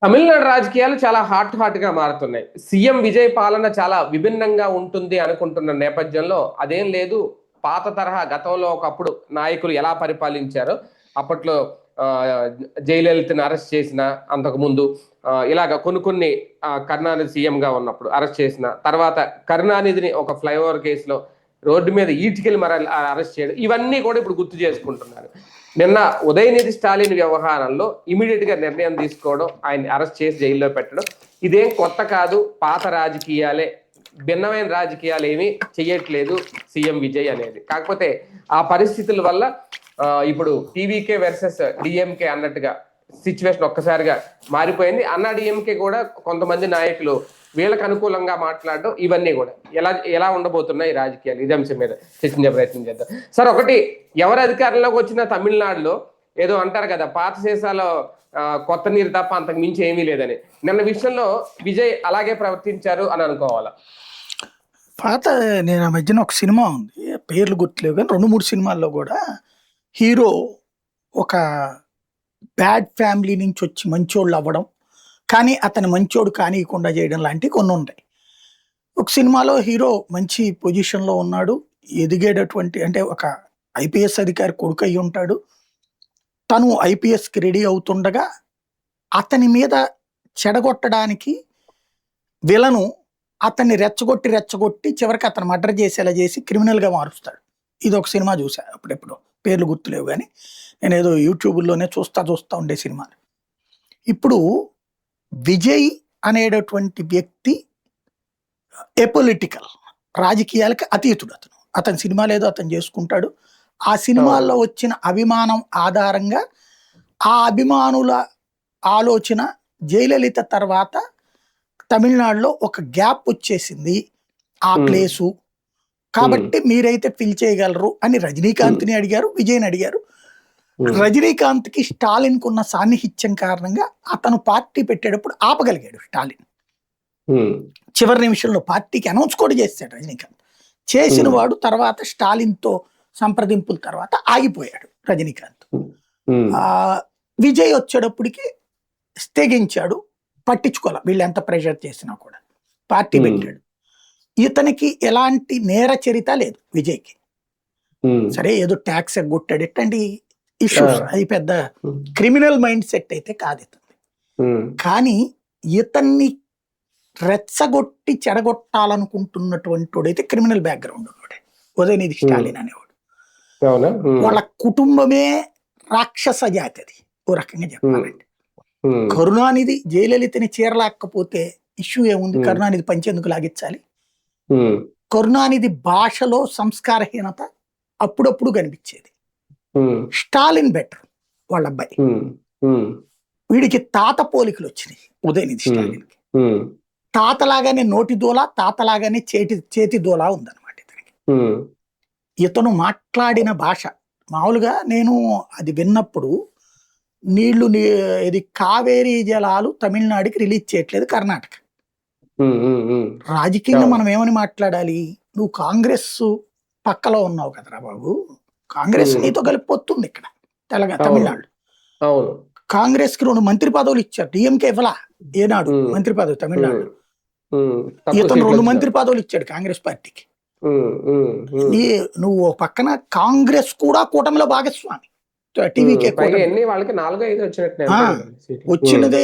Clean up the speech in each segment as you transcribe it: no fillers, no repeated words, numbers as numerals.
తమిళనాడు రాజకీయాలు చాలా హాట్ గా మారుతున్నాయి. సీఎం విజయ్ పాలన చాలా విభిన్నంగా ఉంటుంది అనుకుంటున్న నేపథ్యంలో అదేం లేదు. పాత తరహా గతంలో ఒకప్పుడు నాయకులు ఎలా పరిపాలించారో అప్పట్లో జయలలితని అరెస్ట్ చేసిన అంతకుముందు ఇలాగ కొన్ని కరుణానిధి సీఎంగా ఉన్నప్పుడు అరెస్ట్ చేసిన తర్వాత కరుణానిధిని ఒక ఫ్లైఓవర్ కేసులో రోడ్డు మీద ఈడ్చుకెళ్ళి మరి అరెస్ట్ చేయడం ఇవన్నీ కూడా ఇప్పుడు గుర్తు చేసుకుంటున్నారు. నిన్న ఉదయనిధి స్టాలిన్ వ్యవహారంలో ఇమీడియట్ గా నిర్ణయం తీసుకోవడం, ఆయన అరెస్ట్ చేసి జైల్లో పెట్టడం ఇదేం కొత్త కాదు. పాత రాజకీయాలే, భిన్నమైన రాజకీయాలు ఏమీ చెయ్యట్లేదు సీఎం విజయ్ అనేది. కాకపోతే ఆ పరిస్థితుల వల్ల ఇప్పుడు టీవీకే వర్సెస్ డిఎంకే అన్నట్టుగా సిచ్యువేషన్ ఒక్కసారిగా మారిపోయింది. అన్నా డిఎంకే కూడా కొంతమంది నాయకులు వీళ్ళకి అనుకూలంగా మాట్లాడడం ఇవన్నీ కూడా ఎలా ఉండబోతున్నాయి రాజకీయాలు, ఇదే అంశం మీద చర్చించే ప్రయత్నం చేద్దాం. సార్, ఒకటి, ఎవరు అధికారంలోకి వచ్చిన తమిళనాడులో ఏదో అంటారు కదా, పాత సీసాలో కొత్త నీరు తప్ప అంతకు మించి ఏమీ లేదని. నిన్న విషయంలో విజయ్ అలాగే ప్రవర్తించారు అని అనుకోవాలా? నేను ఆ మధ్యన ఒక సినిమా ఉంది, పేర్లు గుర్తులేవు కానీ 2-3 సినిమాల్లో కూడా హీరో ఒక బ్యాడ్ ఫ్యామిలీ నుంచి వచ్చి మంచోళ్ళు అవ్వడం, కానీ అతను మంచోడు కానియకుండా చేయడం లాంటివి కొన్ని ఉంటాయి. ఒక సినిమాలో హీరో మంచి పొజిషన్లో ఉన్నాడు, ఎదిగేటటువంటి, అంటే ఒక ఐపీఎస్ అధికారి కొడుకు అయి ఉంటాడు. తను ఐపీఎస్కి రెడీ అవుతుండగా అతని మీద చెడగొట్టడానికి విలను అతన్ని రెచ్చగొట్టి చివరికి అతను మర్డర్ చేసేలా చేసి క్రిమినల్గా మారుస్తాడు. ఇది ఒక సినిమా చూసా అప్పుడెప్పుడు, పేర్లు గుర్తులేవు కానీ నేను ఏదో యూట్యూబ్లోనే చూస్తా ఉండే సినిమాలు. ఇప్పుడు విజయ్ అనేటటువంటి వ్యక్తి ఎపొలిటికల్, రాజకీయాలకు అతీతుడు. అతని సినిమాలు ఏదో అతను చేసుకుంటాడు. ఆ సినిమాల్లో వచ్చిన అభిమానం ఆధారంగా ఆ అభిమానుల ఆలోచన జయలలిత తర్వాత తమిళనాడులో ఒక గ్యాప్ వచ్చేసింది ఆ ప్లేసు, కాబట్టి మీరైతే ఫిల్ చేయగలరు అని రజనీకాంత్ని అడిగారు, విజయ్ని అడిగారు. రజనీకాంత్కి స్టాలిన్కు ఉన్న సాన్నిహిత్యం కారణంగా అతను పార్టీ పెట్టేటప్పుడు ఆపగలిగాడు. స్టాలిన్ చివరి నిమిషంలో పార్టీకి అనౌన్స్ కూడా చేశాడు. రజనీకాంత్ చేసిన వాడు తర్వాత స్టాలిన్తో సంప్రదింపుల తర్వాత ఆగిపోయాడు రజనీకాంత్. విజయ్ వచ్చేటప్పటికి తెగించాడు, పట్టించుకోవాలి వీళ్ళు ఎంత ప్రెషర్ చేసినా కూడా, పార్టీ పెట్టాడు. ఇతనికి ఎలాంటి నేర చరిత లేదు విజయ్కి. సరే ఏదో ట్యాక్స్ ఎగ్గొట్టాడు, ఎట్టండి ఇష్యూస్, అది పెద్ద క్రిమినల్ మైండ్ సెట్ అయితే కాదు ఇతన్ని. కానీ ఇతన్ని రెచ్చగొట్టి చెడగొట్టాలనుకుంటున్నటువంటి వాడైతే క్రిమినల్ బ్యాక్గ్రౌండ్ ఉన్నాడు ఉదయనిధి స్టాలిన్ అనేవాడు. వాళ్ళ కుటుంబమే రాక్షస జాతిది ఓ రకంగా చెప్పాలంటే. కరుణానిధి జయలలితని చీరలాక్కపోతే ఇష్యూ ఏముంది, కరుణానిధి పంచేందుకు లాగించాలి. కరుణానిధి భాషలో సంస్కారహీనత అప్పుడప్పుడు కనిపించేది. స్టాలిన్ బెటర్ వాళ్ళ అబ్బాయి, వీడికి తాత పోలికలు వచ్చినాయి ఉదయనిధి స్టాలిన్కి. తాతలాగానే నోటి దూల, తాతలాగానే చేతి దూల ఉందన్నమాట ఇతనికి. ఇతను మాట్లాడిన భాష మామూలుగా నేను అది విన్నప్పుడు, నీళ్లు ఇది కావేరీ జలాలు తమిళనాడుకి రిలీజ్ చేయట్లేదు కర్ణాటక. రాజకీయంగా మనం ఏమని మాట్లాడాలి, నువ్వు కాంగ్రెస్ పక్కలో ఉన్నావు కదరా బాబు, కాంగ్రెస్ నీతో కలిపిపోతుంది ఇక్కడ తమిళనాడు. కాంగ్రెస్ కి 2 మంత్రి పదవులు ఇచ్చారు, డిఎంకే ఇవ్వలా ఏనాడు మంత్రి పదవి తమిళనాడు. ఇతను 2 మంత్రి పదవులు ఇచ్చాడు కాంగ్రెస్ పార్టీకి. నువ్వు పక్కన కాంగ్రెస్ కూడా కూటమిలో భాగస్వామి, టీవీకే వచ్చినదే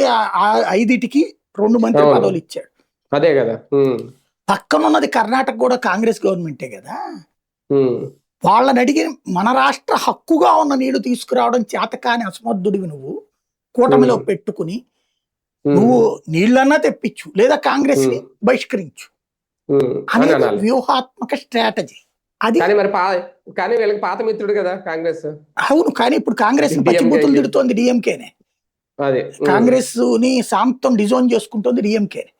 5టికి 2 మంత్రి పదవులు ఇచ్చాడు. అదే కదా, పక్కనున్నది కర్ణాటక కూడా కాంగ్రెస్ గవర్నమెంటే కదా. వాళ్ళని అడిగి మన రాష్ట్ర హక్కుగా ఉన్న నీళ్లు తీసుకురావడం చేతకాని అసమర్థుడివి నువ్వు, కూటమిలో పెట్టుకుని నువ్వు నీళ్ళన్నా తెప్పించు లేదా కాంగ్రెస్ ని బహిష్కరించు అనేది వ్యూహాత్మక స్ట్రాటజీ అది. కానీ వీళ్ళకి పాత మిత్రుడు కదా కాంగ్రెస్. అవును, కానీ ఇప్పుడు కాంగ్రెస్ ని పచ్చిబూతులు తిడుతోంది డిఎంకేనే. కాంగ్రెస్ ని శాంతం డిజోన్ చేసుకుంటోంది డిఎంకేనే.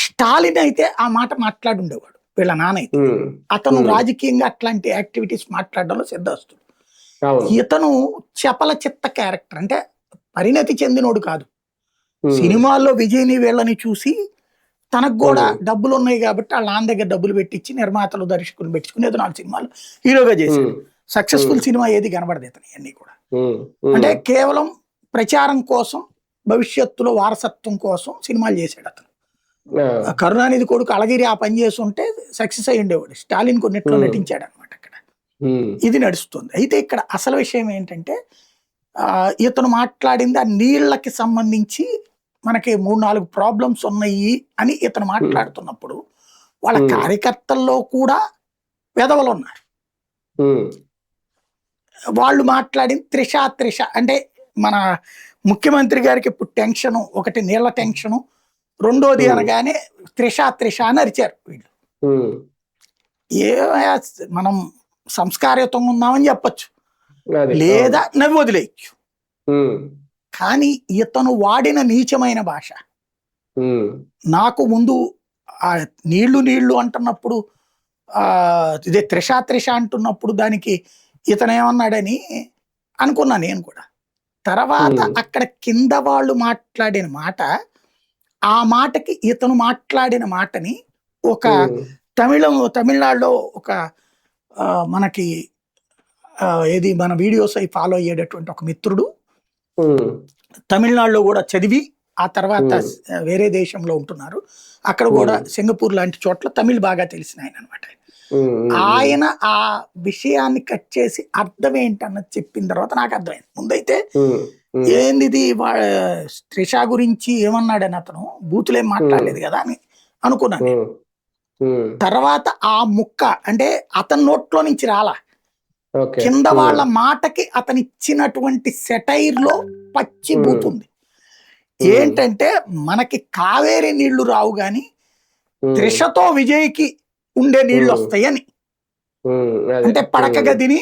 స్టాలిన్ అయితే ఆ మాట మాట్లాడుండేవాడు వీళ్ళ నాన్న అయితే. అతను రాజకీయంగా అట్లాంటి యాక్టివిటీస్ మాట్లాడడంలో సిద్ధస్తుడు. ఇతను చపల చిత్త క్యారెక్టర్, అంటే పరిణతి చెందినోడు కాదు. సినిమాల్లో విజయ్ని వీళ్ళని చూసి తనకు కూడా డబ్బులు ఉన్నాయి కాబట్టి వాళ్ళ నాన్న దగ్గర డబ్బులు పెట్టించి నిర్మాతలు దర్శకులు పెట్టించుకుని ఏదో 4 సినిమాలు హీరోగా చేశాడు. సక్సెస్ఫుల్ సినిమా ఏది కనబడదు ఇతని అన్ని కూడా. అంటే కేవలం ప్రచారం కోసం భవిష్యత్తులో వారసత్వం కోసం సినిమాలు చేశాడు అతను. ఆ, కరుణానిధి కొడుకు అళగిరి ఆ పని చేసి ఉంటే సక్సెస్ అయ్యి ఉండేవాడు. స్టాలిన్ కొన్నిట్లో నటించాడు అనమాట అక్కడ. ఉమ్, ఇది నడుస్తుంది. అయితే ఇక్కడ అసలు విషయం ఏంటంటే ఇతను మాట్లాడింది ఆ నీళ్ళకి సంబంధించి మనకి 3-4 ప్రాబ్లమ్స్ ఉన్నాయి అని ఇతను మాట్లాడుతున్నప్పుడు వాళ్ళ కార్యకర్తల్లో కూడా వెధవలు ఉన్నారు. ఉమ్, వాళ్ళు మాట్లాడింది త్రిష అంటే మన ముఖ్యమంత్రి గారికి ఇప్పుడు టెన్షను, ఒకటి నీళ్ల టెన్షను, రెండోది అనగానే త్రిష అని అరిచారు వీళ్ళు. ఉమ్, ఏ మనం సంస్కారయుతంగా ఉన్నామని చెప్పచ్చు, అది, లేదా నవ్వి వదిలేయచ్చు. ఉమ్, కానీ ఇతను వాడిన నీచమైన భాష, ఉమ్, నాకు ముందు ఆ నీళ్లు అంటున్నప్పుడు ఇదే త్రిష అంటున్నప్పుడు దానికి ఇతను ఏమన్నాడని అనుకున్నా నేను కూడా. తర్వాత అక్కడ కింద వాళ్ళు మాట్లాడిన మాట, ఆ మాటకి ఇతను మాట్లాడిన మాటని ఒక తమిళనాడులో ఒక మనకి ఏది మన వీడియోస్ అవి ఫాలో అయ్యేటటువంటి ఒక మిత్రుడు తమిళనాడులో కూడా చదివి ఆ తర్వాత వేరే దేశంలో ఉంటున్నారు. అక్కడ కూడా సింగపూర్ లాంటి చోట్ల తమిళ్ బాగా తెలిసిన ఆయన అనమాట. ఆయన ఆ విషయాన్ని కట్ చేసి అర్థం ఏంటన్నది చెప్పిన తర్వాత నాకు అర్థమైంది. ముందైతే ఏంది ఇది త్రిష గురించి ఏమన్నాడని అతను బూతులేం మాట్లాడలేదు కదా అని అనుకున్నాను. తర్వాత ఆ ముక్క అంటే అతని నోట్లో నుంచి రాలా, కింద వాళ్ళ మాటకి అతను ఇచ్చినటువంటి సెటైర్ లో పచ్చి బూతుంది. ఏంటంటే మనకి కావేరి నీళ్లు రావు గాని త్రిషతో విజయ్కి ఉండే నీళ్లు వస్తాయని, అంటే పడక గదిని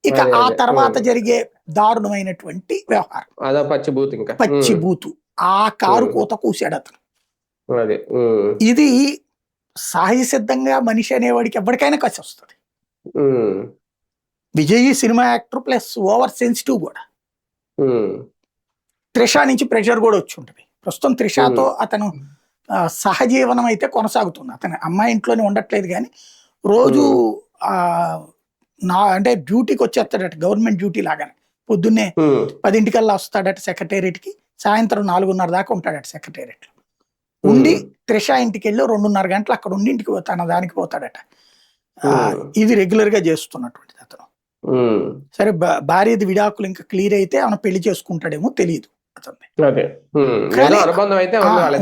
ఇక ఆ తర్వాత జరిగే దారుణమైనటువంటి వ్యవహారం పచ్చి బూతు ఆ కారు కూత కూసాడు అతను. ఇది సహజ సిద్ధంగా మనిషి అనేవాడికి ఎవరికైనా కసి వస్తుంది. Vijay cinema actor plus over sensitive కూడా. త్రిష నుంచి ప్రెషర్ కూడా వచ్చి ఉంటుంది. ప్రస్తుతం త్రిషతో అతను సహజీవనం అయితే కొనసాగుతుంది. అతను అమ్మాయి ఇంట్లోనే ఉండట్లేదు కానీ రోజు అంటే డ్యూటీకి వచ్చేస్తాడట, గవర్నమెంట్ డ్యూటీ లాగానే. పొద్దున్నే 10 వస్తాడట సెక్రటేరియట్కి, సాయంత్రం 4:30 దాకా ఉంటాడట సెక్రటేరియట్లో ఉండి. త్రిష ఇంటికి వెళ్ళి 2:30 గంటలు అక్కడ ఉండి ఇంటికి తన దానికి పోతాడట. ఇది రెగ్యులర్ గా చేస్తున్నటువంటిది అతను. సరే భార్యది విడాకులు ఇంకా క్లియర్ అయితే ఆమె పెళ్లి చేసుకుంటాడేమో తెలియదు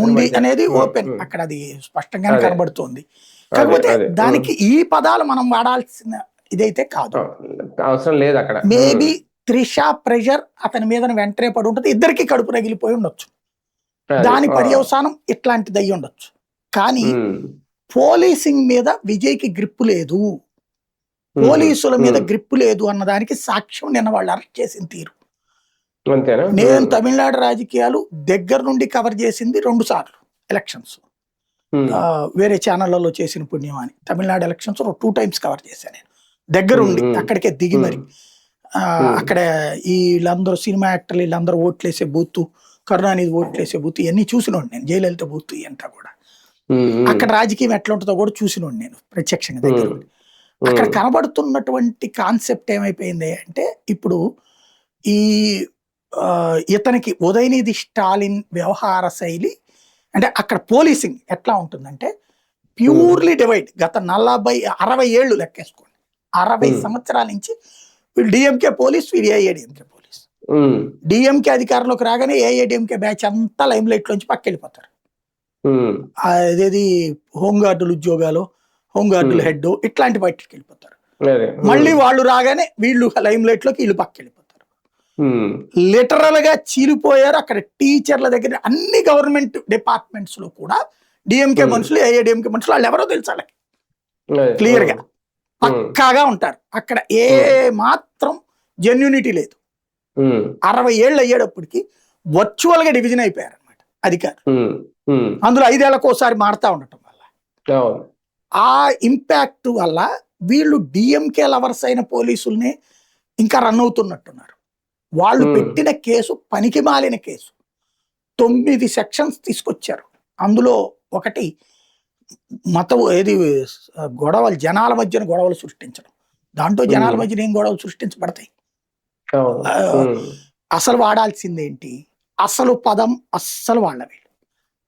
ఉంది అనేది ఓపెన్ అక్కడ, అది స్పష్టంగానే కనబడుతోంది. కాకపోతే దానికి ఈ పదాలు మనం వాడాల్సిన ఇదైతే కాదు, అవసరం లేదు అక్కడ. మేబీ త్రిష ప్రెషర్ అతని మీద వెంటనే పడి ఉంటుంది, ఇద్దరికి కడుపు రగిలిపోయి ఉండొచ్చు, దాని పర్యవసానం ఇట్లాంటిది అయ్యి ఉండొచ్చు. కానీ పోలీసింగ్ మీద విజయ్కి గ్రిప్పు లేదు, పోలీసుల మీద గ్రిప్పు లేదు అన్నదానికి సాక్ష్యం నిన్న వాళ్ళు అరెస్ట్ చేసిన తీరు. నేను తమిళనాడు రాజకీయాలు దగ్గర నుండి కవర్ చేసింది 2 సార్లు ఎలక్షన్స్, వేరే ఛానళ్లలో చేసిన పుణ్యం అని. తమిళనాడు ఎలక్షన్స్ 2 times కవర్ చేశాను నేను దగ్గరుండి, అక్కడికే దిగి మరి. అక్కడ వీళ్ళందరూ సినిమా యాక్టర్లు వీళ్ళందరూ ఓట్లేసే బూత్, కరుణానిధి ఓట్లేసే బూత్ ఇవన్నీ చూసినోండి నేను. జయలలిత బూత్ ఇవంతా కూడా అక్కడ రాజకీయం ఎట్లా ఉంటుందో కూడా చూసినోండి నేను ప్రత్యక్షంగా దగ్గర. అక్కడ కనబడుతున్నటువంటి కాన్సెప్ట్ ఏమైపోయింది అంటే, ఇప్పుడు ఈ ఇతనికి ఉదయనిధి స్టాలిన్ వ్యవహార శైలి అంటే అక్కడ పోలీసింగ్ ఎట్లా ఉంటుందంటే ప్యూర్లీ డివైడ్. గత 60 ఏళ్ళు లెక్కేసుకోండి, 60 సంవత్సరాల నుంచి వీళ్ళు డిఎంకే పోలీస్, వీళ్ళు ఏఐఏడిఎంకే పోలీస్. డిఎంకే అధికారంలోకి రాగానే ఏఐఏడిఎంకే బ్యాచ్ అంతా లైమ్ లైట్ లోంచి పక్కెళ్ళిపోతారు. అదేది హోంగార్డులు ఉద్యోగాలు, హోంగార్డుల హెడ్ ఇట్లాంటి బయటికి వెళ్ళిపోతారు. మళ్ళీ వాళ్ళు రాగానే వీళ్ళు లైమ్ లైట్ లోకి వీళ్ళు పక్కెళ్ళిపోతారు. లిటరల్ గా చీలిపోయారు. అక్కడ టీచర్ల దగ్గర అన్ని గవర్నమెంట్ డిపార్ట్మెంట్స్ లో కూడా డిఎంకే మనుషులు, ఏఐఏడిఎంకే మనుషులు, వాళ్ళు ఎవరో తెలుసు వాళ్ళకి క్లియర్ గా పక్కాగా ఉంటారు. అక్కడ ఏ మాత్రం జెన్యూనిటీ లేదు. 60 ఏళ్ళు అయ్యేటప్పటికి వర్చువల్ గా డివిజన్ అయిపోయారు అనమాట అధికారులు. అందులో 5 ఏళ్లకు ఒకసారి మారుతా ఉండటం వల్ల ఆ ఇంపాక్ట్ వల్ల వీళ్ళు డిఎంకే లవర్స్ అయిన పోలీసుల్ని ఇంకా రన్ అవుతున్నట్టున్నారు. వాళ్ళు పెట్టిన కేసు పనికి మాలిన కేసు. 9 సెక్షన్స్ తీసుకొచ్చారు. అందులో ఒకటి ఏది గొడవలు, జనాల మధ్యన గొడవలు సృష్టించడం. దాంట్లో జనాల మధ్యన ఏం గొడవలు సృష్టించబడతాయి? అసలు వాడాల్సిందేంటి? అసలు పదం అస్సలు వాళ్ళవి.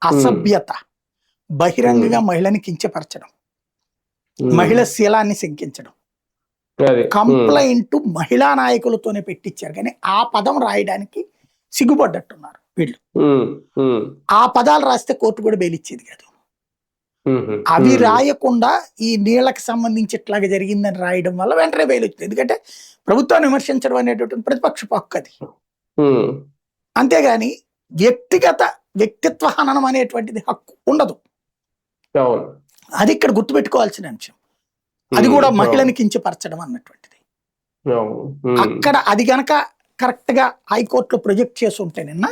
అసభ్యత, బహిరంగంగా మహిళని కించపరచడం, మహిళ శీలాన్ని శంకించడం, కంప్లైంట్ మహిళా నాయకులతోనే పెట్టించారు కానీ ఆ పదం రాయడానికి సిగ్గుపడ్డట్టున్నారు వీళ్ళు. ఆ పదాలు రాస్తే కోర్టు కూడా బెయిల్ ఇచ్చేది కాదు. అవి రాయకుండా ఈ నీళ్లకు సంబంధించి ఇట్లాగా జరిగిందని రాయడం వల్ల వెంటనే బెయిల్ వచ్చింది. ఎందుకంటే ప్రభుత్వాన్ని విమర్శించడం అనేటటువంటి ప్రతిపక్ష హక్కు అది. అంతేగాని వ్యక్తిత్వ హననం అనేటువంటిది హక్కు ఉండదు. అది ఇక్కడ గుర్తుపెట్టుకోవాల్సిన అంశం. అది కూడా మహిళని కించపరచడం అన్నటువంటిది. అక్కడ అది గనక కరెక్ట్ గా హైకోర్టులో ప్రొజెక్ట్ చేసి ఉంటే నిన్న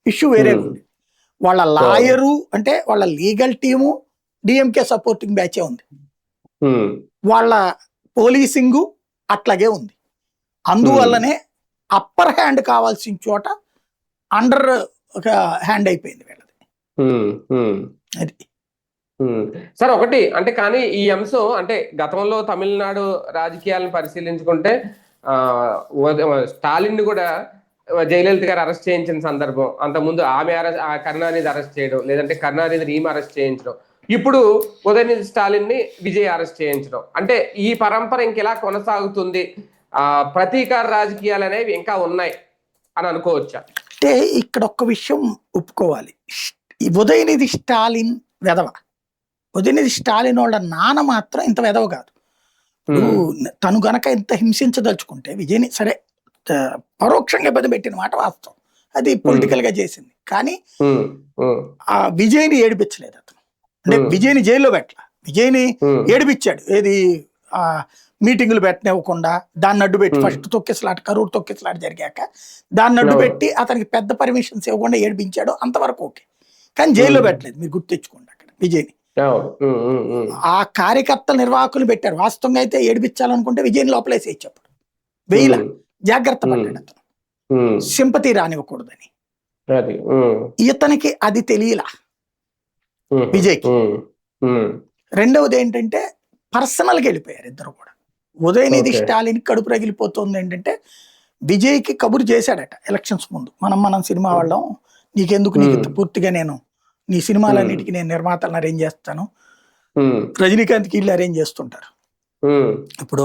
ఇష్యూ వేరే ఉంది. వాళ్ళ లాయరు అంటే వాళ్ళ లీగల్ టీము డిఎంకే సపోర్టింగ్ బ్యాచే ఉంది, వాళ్ళ పోలీసింగు అట్లాగే ఉంది. అందువల్లనే అప్పర్ హ్యాండ్ కావాల్సిన చోట అండర్ ఒక హ్యాండ్ అయిపోయింది వీళ్ళది. అది సార్ ఒకటి అంటే కానీ ఈ అంశం అంటే గతంలో తమిళనాడు రాజకీయాలను పరిశీలించుకుంటే స్టాలిన్ కూడా జయలలిత గారు అరెస్ట్ చేయించిన సందర్భం, అంతకుముందు ఆమె కరుణానిధి అరెస్ట్ చేయడం, లేదంటే కరుణానిధిని ఈమె అరెస్ట్ చేయించడం, ఇప్పుడు ఉదయనిధి స్టాలిన్ ని విజయ్ అరెస్ట్ చేయించడం, అంటే ఈ పరంపర ఇంకెలా కొనసాగుతుంది, ప్రతీకార రాజకీయాలు అనేవి ఇంకా ఉన్నాయి అని అనుకోవచ్చా? అంటే ఇక్కడ ఒక్క విషయం ఒప్పుకోవాలి, ఉదయనిధి స్టాలిన్ వెధవ. ఉదయనిధి స్టాలిన్ వాళ్ళ నాన్న మాత్రం ఇంత వెధవ కాదు. తను గనక ఇంత హింసించదలుచుకుంటే విజయ్ని సరే పరోక్షంగా ఇబ్బంది పెట్టిన మాట వాస్తవం, అది పొలిటికల్ గా చేసింది. కానీ ఆ విజయ్ని ఏడిపించలేదు అతను. అంటే విజయ్ని జైల్లో పెట్టాల, విజయ్ని ఏడిపించాడు. ఏది మీటింగులు పెట్టనివ్వకుండా దాన్ని అడ్డు పెట్టి, ఫస్ట్ తొక్కిసలాట కరూరు తొక్కిసలాట జరిగాక దాన్ని అడ్డు పెట్టి అతనికి పెద్ద పర్మిషన్స్ ఇవ్వకుండా ఏడిపించాడు, అంతవరకు ఓకే. కానీ జైల్లో పెట్టలేదు, మీరు గుర్తు తెచ్చుకోండి అక్కడ విజయ్ని. ఆ కార్యకర్తల నిర్వాహకులు పెట్టారు. వాస్తవంగా అయితే ఏడిపించాలనుకుంటే విజయ్ని లోపలేసేయచ్చు, అప్పుడు వెయ్యిల జాగ్రత్త పడ్డాడు అతను, సింపతి రానివ్వకూడదని. ఇతనికి అది తెలియలా విజయ్కి. రెండవది ఏంటంటే పర్సనల్గా వెళ్ళిపోయారు ఇద్దరు కూడా. ఉదయనిధి స్టాలిన్ కడుపు రగిలిపోతుంది ఏంటంటే విజయ్కి కబురు చేశాడట ఎలక్షన్స్ ముందు, మనం సినిమా వాళ్ళం, నీకెందుకు, నీకు పూర్తిగా నేను నీ సినిమాలన్నిటికీ నేను నిర్మాతలను అరేంజ్ చేస్తాను, రజనీకాంత్కి ఇల్లు అరేంజ్ చేస్తుంటారు. ఇప్పుడు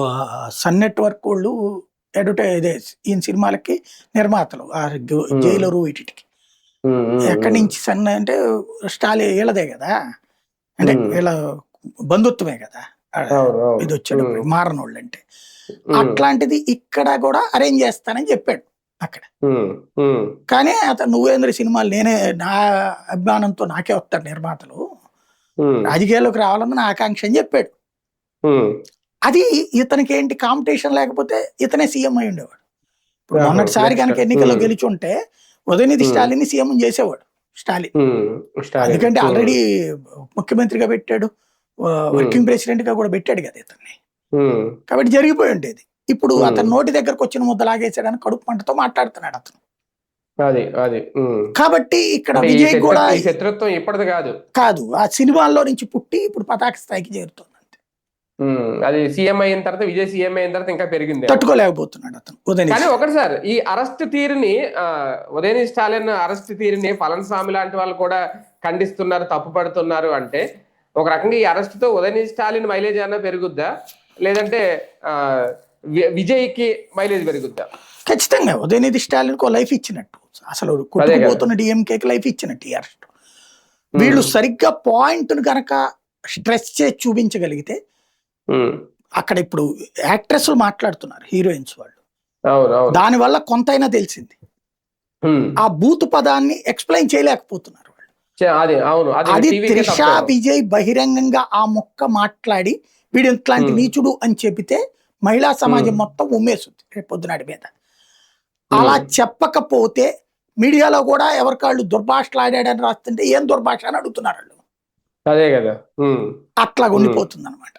సన్ నెట్వర్క్ వాళ్ళు ఈయన సినిమాలకి నిర్మాతలు, జైలరు వీటికి. ఎక్కడి నుంచి సన్ అంటే స్టాలిన్ వీళ్ళదే కదా, అంటే వీళ్ళ బంధుత్వమే కదా ఇది వచ్చాడు మారనోళ్ళు అంటే. అట్లాంటిది ఇక్కడ కూడా అరేంజ్ చేస్తానని చెప్పాడు అక్కడ. కానీ అతను నువ్వేంద్ర సినిమాలు నేనే, నా అభిమానంతో నాకే వస్తాడు నిర్మాతలు, రాజకీయాల్లోకి రావాలని నా ఆకాంక్ష అని చెప్పాడు. అది ఇతనికి ఏంటి, కాంపిటీషన్ లేకపోతే ఇతనే సీఎం అయి ఉండేవాడు. ఇప్పుడు మొన్నటిసారి కనుక ఎన్నికల్లో గెలిచి ఉంటే ఉదయనిధి స్టాలిన్ ని సీఎం చేసేవాడు స్టాలిన్. ఎందుకంటే ఆల్రెడీ ముఖ్యమంత్రిగా పెట్టాడు, వర్కింగ్ ప్రెసిడెంట్ గా కూడా పెట్టాడు కదా ఇతన్ని. కాబట్టి జరిగిపోయి ఉండేది. ఇప్పుడు అతను నోటి దగ్గరకు వచ్చిన ముద్ద లాగేసాడని కడుపు మంటతో మాట్లాడుతున్నాడు అతను. కాబట్టి ఇక్కడ విజయ్ కూడా శత్రుత్వం ఇప్పటిది కాదు, ఆ సినిమాల్లో నుంచి పుట్టి ఇప్పుడు పతాక స్థాయికి చేరుతుంది. అది సీఎం అయిన తర్వాత, విజయ్ సీఎం అయిన తర్వాత ఇంకా పెరిగింది, తట్టుకోలేకపోతున్నాడు అతను. కానీ ఒకటి సార్, ఈ అరెస్ట్ తీరుని, ఉదయనిధి స్టాలిన్ అరెస్ట్ తీరుని పళనిస్వామి లాంటి వాళ్ళు కూడా ఖండిస్తున్నారు, తప్పుపడుతున్నారు. అంటే ఒక రకంగా ఈ అరెస్ట్ తో ఉదయనిధి స్టాలిన్ మైలేజ్ అన్నా పెరుగుద్దా, లేదంటే విజయ్కి మైలేజ్ పెరుగుద్దా? ఖచ్చితంగా ఉదయనిధి స్టాలిన్ కు లైఫ్ ఇచ్చినట్టు, అసలు కొట్టుకుపోతున్న డిఎంకేకి లైఫ్ ఇచ్చినట్టు ఈ అరెస్ట్. వీళ్ళు సరిగ్గా పాయింట్ ను కనుక స్ట్రెస్ చేసి చూపించగలిగితే, అక్కడ ఇప్పుడు యాక్ట్రెస్లు మాట్లాడుతున్నారు, హీరోయిన్స్ వాళ్ళు, దానివల్ల కొంతైనా తెలిసింది. ఆ బూత్ పదాన్ని ఎక్స్ప్లెయిన్ చేయలేకపోతున్నారు వాళ్ళు. అది త్రిష విజయ్ బహిరంగంగా ఆ మొక్క మాట్లాడి వీడు ఇట్లాంటి నీచుడు అని చెబితే మహిళా సమాజం మొత్తం ఉమ్మేస్తుంది రేపు పొద్దునాటి మీద. అలా చెప్పకపోతే మీడియాలో కూడా ఎవరికాళ్ళు దుర్భాషలు ఆడాడని రాస్తుంటే ఏం దుర్భాష అని అడుగుతున్నారు వాళ్ళు. అదే కదా, అట్లా ఉండిపోతుంది అనమాట.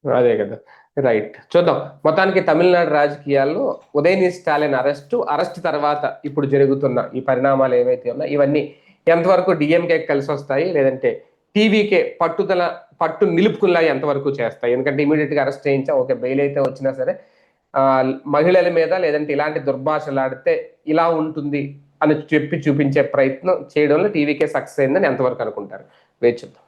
అదే కదా, రైట్. చూద్దాం. మొత్తానికి తమిళనాడు రాజకీయాల్లో ఉదయనిధి స్టాలిన్ అరెస్ట్ తర్వాత ఇప్పుడు జరుగుతున్న ఈ పరిణామాలు ఏవైతే ఉన్నాయో ఇవన్నీ ఎంతవరకు డిఎంకే కలిసి వస్తాయి, లేదంటే టీవీకే పట్టు నిలుపుకుల్లా ఎంతవరకు చేస్తాయి? ఎందుకంటే ఇమీడియట్ గా అరెస్ట్ చేయించా, ఓకే, బెయిల్ అయితే వచ్చినా సరే మహిళల మీద లేదంటే ఇలాంటి దుర్భాషలు ఆడితే ఇలా ఉంటుంది అని చెప్పి చూపించే ప్రయత్నం చేయడంలో టీవీకే సక్సెస్ అయిందని ఎంతవరకు అనుకుంటారు? వేచి చూద్దాం.